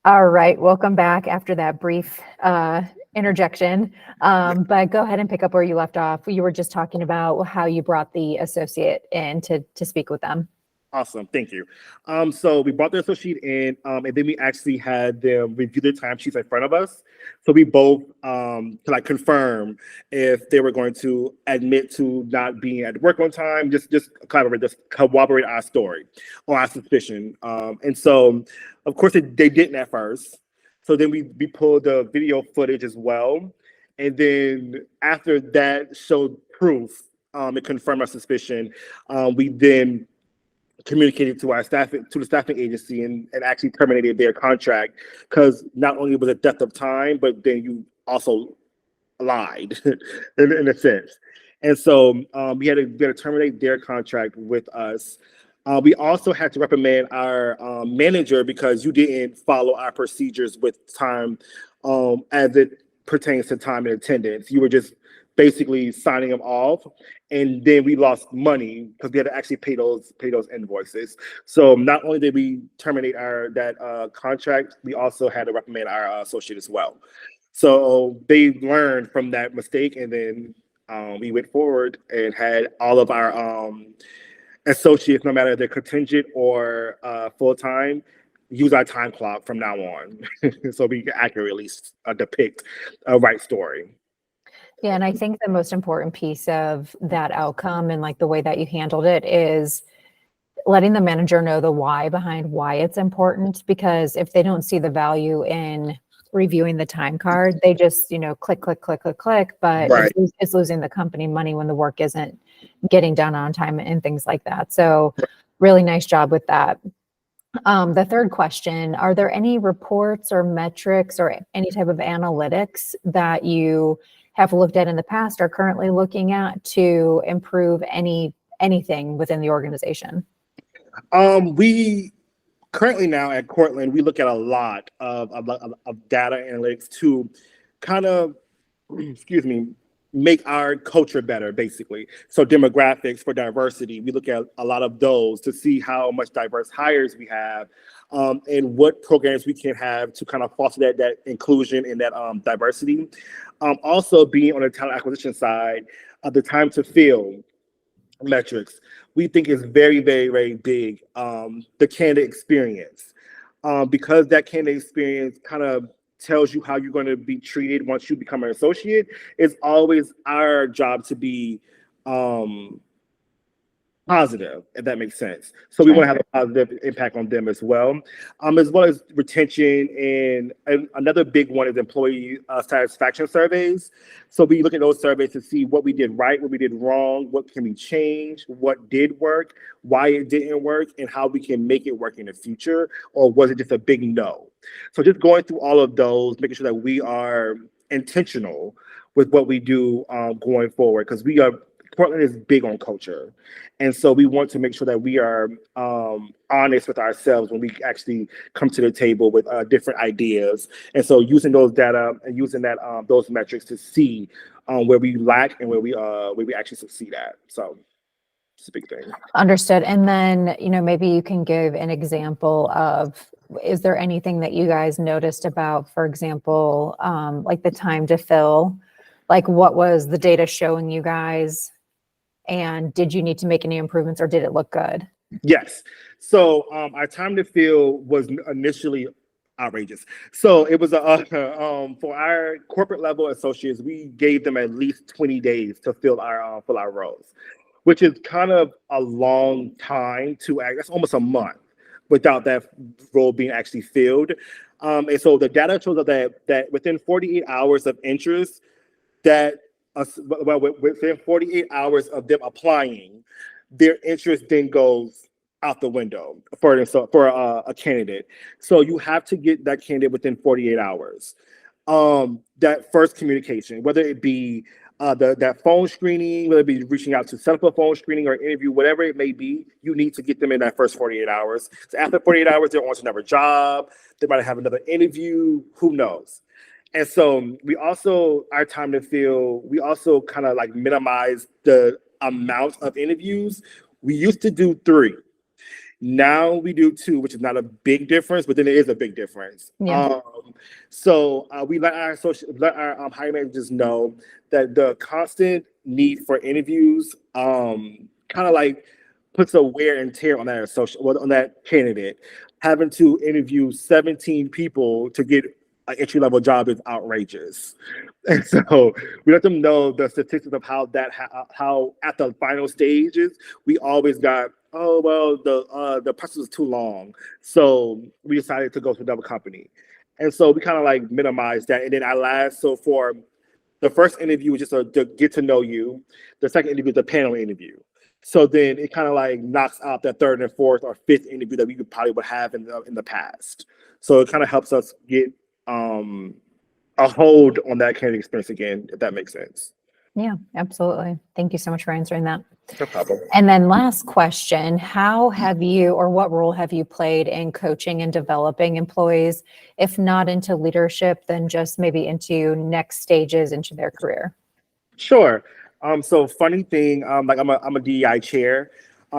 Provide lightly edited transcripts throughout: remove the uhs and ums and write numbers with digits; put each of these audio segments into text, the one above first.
All right, welcome back after that brief interjection. But go ahead and pick up where you left off. You were just talking about how you brought the associate in to speak with them. Awesome, thank you. So we brought the associate in, and then we actually had them review their timesheets in front of us. So we both to like confirm if they were going to admit to not being at work on time, just corroborate our story or our suspicion. And so, of course, they didn't at first. So then we pulled the video footage as well, and then after that showed proof, it confirmed our suspicion. We then communicated to the staffing agency and actually terminated their contract because not only was it theft of time, but then you also lied in a sense. And so we had to terminate their contract with us. We also had to reprimand our manager because you didn't follow our procedures with time as it pertains to time and attendance. You were just basically signing them off, and then we lost money because we had to actually pay those invoices. So not only did we terminate that contract, we also had to reprimand our associate as well. So they learned from that mistake, and then we went forward and had all of our associates, no matter if they're contingent or full time, use our time clock from now on, so we can accurately depict a right story. Yeah, and I think the most important piece of that outcome and like the way that you handled it is letting the manager know the why behind why it's important, because if they don't see the value in reviewing the time card, they just, click, click, click, click, click, but Right. it's losing the company money when the work isn't getting done on time and things like that. So really nice job with that. The third question, are there any reports or metrics or any type of analytics that you have looked at in the past or currently looking at to improve anything within the organization? We currently now at Cortland, we look at a lot of data analytics to kind of, excuse me, make our culture better, basically. So demographics for diversity, we look at a lot of those to see how much diverse hires we have, and what programs we can have to kind of foster that inclusion and that diversity. Also being on the talent acquisition side, the time to fill metrics, we think is very, very, very big. The candidate experience, because that candidate experience kind of tells you how you're going to be treated once you become an associate. It's always our job to be positive, if that makes sense. So we want to have a positive impact on them as well as retention. And another big one is employee satisfaction surveys. So we look at those surveys to see what we did right, what we did wrong, what can we change, what did work, why it didn't work, and how we can make it work in the future, or was it just a big no? So just going through all of those, making sure that we are intentional with what we do going forward, because Portland is big on culture. And so we want to make sure that we are honest with ourselves when we actually come to the table with different ideas. And so using those data and using those metrics to see where we lack and where we actually succeed at. So it's a big thing. Understood. And then, maybe you can give an example of, is there anything that you guys noticed about, for example, like the time to fill? Like, what was the data showing you guys? And did you need to make any improvements, or did it look good? Yes. So our time to fill was initially outrageous. So it was for our corporate level associates, we gave them at least 20 days to fill our roles, which is kind of a long time to act. That's almost a month without that role being actually filled. And so the data shows that within 48 hours of interest, within 48 hours of them applying, their interest then goes out the window for a candidate. So you have to get that candidate within 48 hours. That first communication, whether it be that phone screening, whether it be reaching out to set up a phone screening or interview, whatever it may be, you need to get them in that first 48 hours. So after 48 hours, they're on to another job. They might have another interview. Who knows? And so our time to fill, we also kind of like minimize the amount of interviews. We used to do 3. Now we do 2, which is not a big difference, but then it is a big difference. Yeah. So we let our hiring managers know that the constant need for interviews kind of like puts a wear and tear on that on that candidate. Having to interview 17 people to get an entry level job is outrageous. And so we let them know the statistics of how at the final stages we always got, oh well, the process was too long, so we decided to go to another company. And so we kind of like minimized that. And then for the first interview was just to get to know you. The second interview is a panel interview. So then it kind of like knocks out that third and fourth or fifth interview that we probably would have in the past. So it kind of helps us get a hold on that candidate experience again, if that makes sense. Yeah, absolutely. Thank you so much for answering that. No problem. And then last question, how have you, or what role have you played in coaching and developing employees, if not into leadership, then just maybe into next stages into their career? Sure. So funny thing, like I'm a DEI chair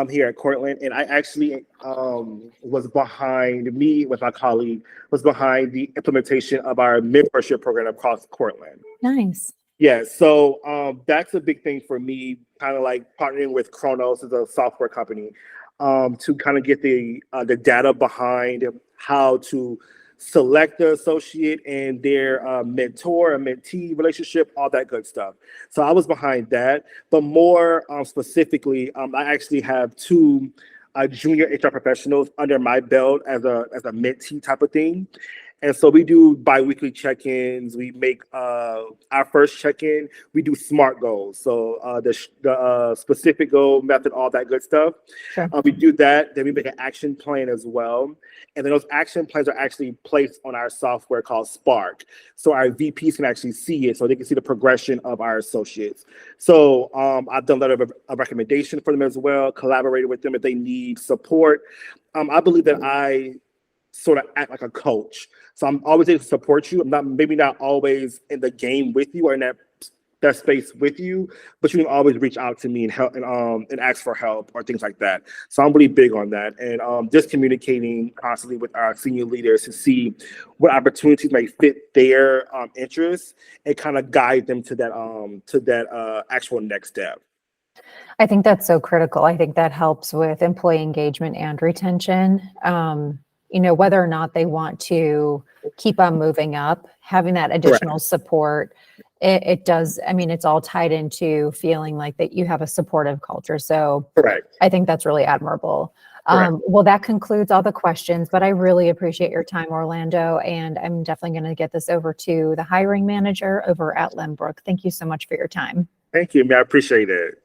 here at Cortland, and I actually was behind me with my colleague was behind the implementation of our mentorship program across Cortland. Nice. Yeah, so that's a big thing for me, kind of like partnering with Kronos as a software company, to kind of get the data behind how to select the associate and their mentor and mentee relationship, all that good stuff. So I was behind that, but more specifically, I actually have 2 junior HR professionals under my belt as a mentee type of thing. And so we do bi-weekly check-ins. We make our first check-in. We do SMART goals. So the specific goal, method, all that good stuff. Sure. We do that. Then we make an action plan as well. And then those action plans are actually placed on our software called Spark. So our VPs can actually see it, so they can see the progression of our associates. So I've done a letter of recommendation for them as well, collaborated with them if they need support. I believe that I sort of act like a coach. So I'm always able to support you. I'm maybe not always in the game with you or in that space with you, but you can always reach out to me and help and ask for help or things like that. So I'm really big on that, and just communicating constantly with our senior leaders to see what opportunities may fit their interests and kind of guide them to that actual next step. I think that's so critical. I think that helps with employee engagement and retention. Whether or not they want to keep on moving up, having that additional support, it does. I mean, it's all tied into feeling like that you have a supportive culture. So Correct. I think that's really admirable. Well, that concludes all the questions, but I really appreciate your time, Orlando, and I'm definitely going to get this over to the hiring manager over at Lembrook. Thank you so much for your time. Thank you. I appreciate it.